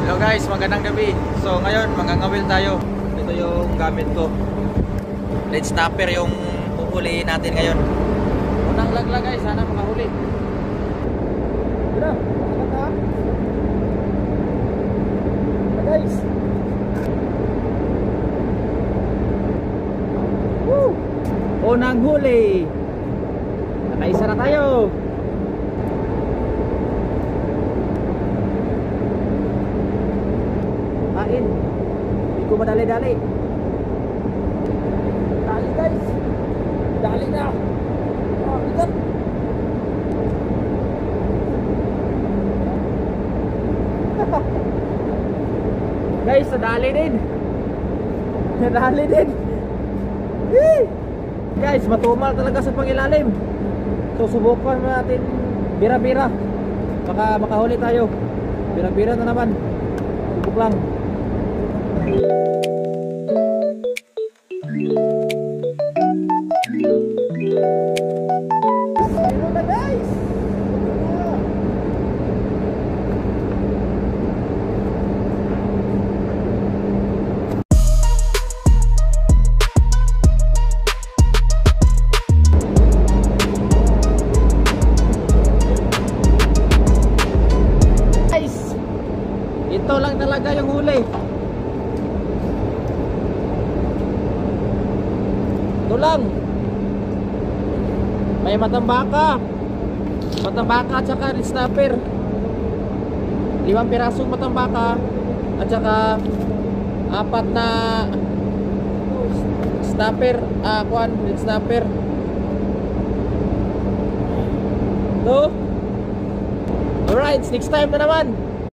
Hello guys, magandang gabi. So ngayon, mangangawil tayo. Ito yung gamit ko. Lead snapper yung puhulihin natin ngayon. Unang laglag guys, sana makahuli. Tara, maganda. Guys. Woo! Unang huli. Nakaisa na tayo. Kain. Hindi ko madali-dali. Dali guys. Dali na. Oh, bigat. Guys, nadali din. Nadali din. Guys, matumal talaga sa pangilalim. So subukan natin bira-bira. Baka makahuli tayo. Bira-bira na naman. Subok lang. Meron na guys. Ito lang talaga yung huli. Ito lang. May matambaka. Matambaka at saka red snapper. 5 pirasong matambaka at saka 4 na snapper, red snapper. Ito. Alright, next time na naman.